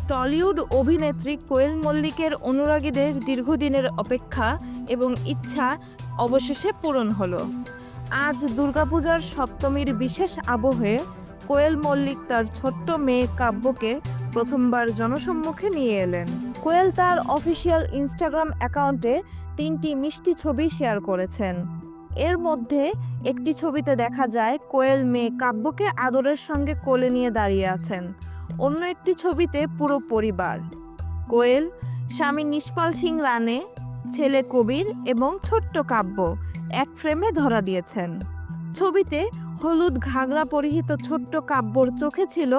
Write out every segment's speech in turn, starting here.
Tollywood অভিনেত্রী কোয়েল মল্লিকের অনুরাগীদের দীর্ঘদিনের অপেক্ষা এবং ইচ্ছা অবশেষে পূরণ হলো। আজ দুর্গাপূজার সপ্তমীর বিশেষ আবহে কোয়েল মল্লিক তার ছোট্ট মেয়ে কাব্যকে প্রথমবার জনসম্মুখে নিয়ে এলেন। কোয়েল তার অফিসিয়াল ইনস্টাগ্রাম অ্যাকাউন্টে 3টি মিষ্টি ছবি শেয়ার করেছেন। এর মধ্যে একটি ছবিতে দেখা যায় কোয়েল মেয়ে কাব্যকে আদরের সঙ্গে কোলে নিয়ে দাঁড়িয়ে আছেন। অন্য একটি ছবিতে পুরো পরিবার, কোয়েল, স্বামী নিষ্পাল সিং রানে, ছেলে কবির এবং ছোট্ট কাব্য এক ফ্রেমে ধরা দিয়েছেন। ছবিতে হলুদ ঘাগরা পরিহিত ছোট্ট কাব্যর চোখে ছিল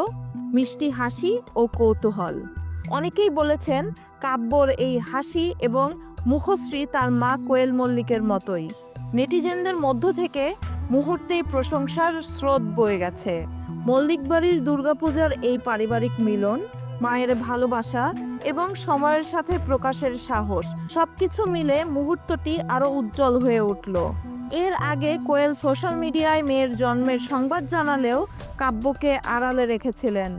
মিষ্টি হাসি ও কৌতূহল। অনেকেই বলেছেন কাব্যর এই হাসি এবং মুখশ্রী তার মা কোয়েল মল্লিকের মতোই। নেটিজেনদের মধ্য থেকে মুহূর্তেই প্রশংসার স্রোত বয়ে গেছে। মল্লিক বাড়ির দুর্গাপূজার এই পারিবারিক মিলন, মায়ের ভালোবাসা এবং সময়ের সাথে প্রকাশের সাহস, সবকিছু মিলে মুহূর্তটি আরও উজ্জ্বল হয়ে উঠল। এর আগে কোয়েল সোশ্যাল মিডিয়ায় মেয়ের জন্মের সংবাদ জানালেও কাব্যকে আড়ালে রেখেছিলেন।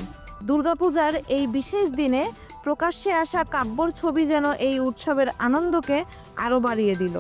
দুর্গাপূজার এই বিশেষ দিনে প্রকাশ্যে আসা কাব্যর ছবি যেন এই উৎসবের আনন্দকে আরও বাড়িয়ে দিল।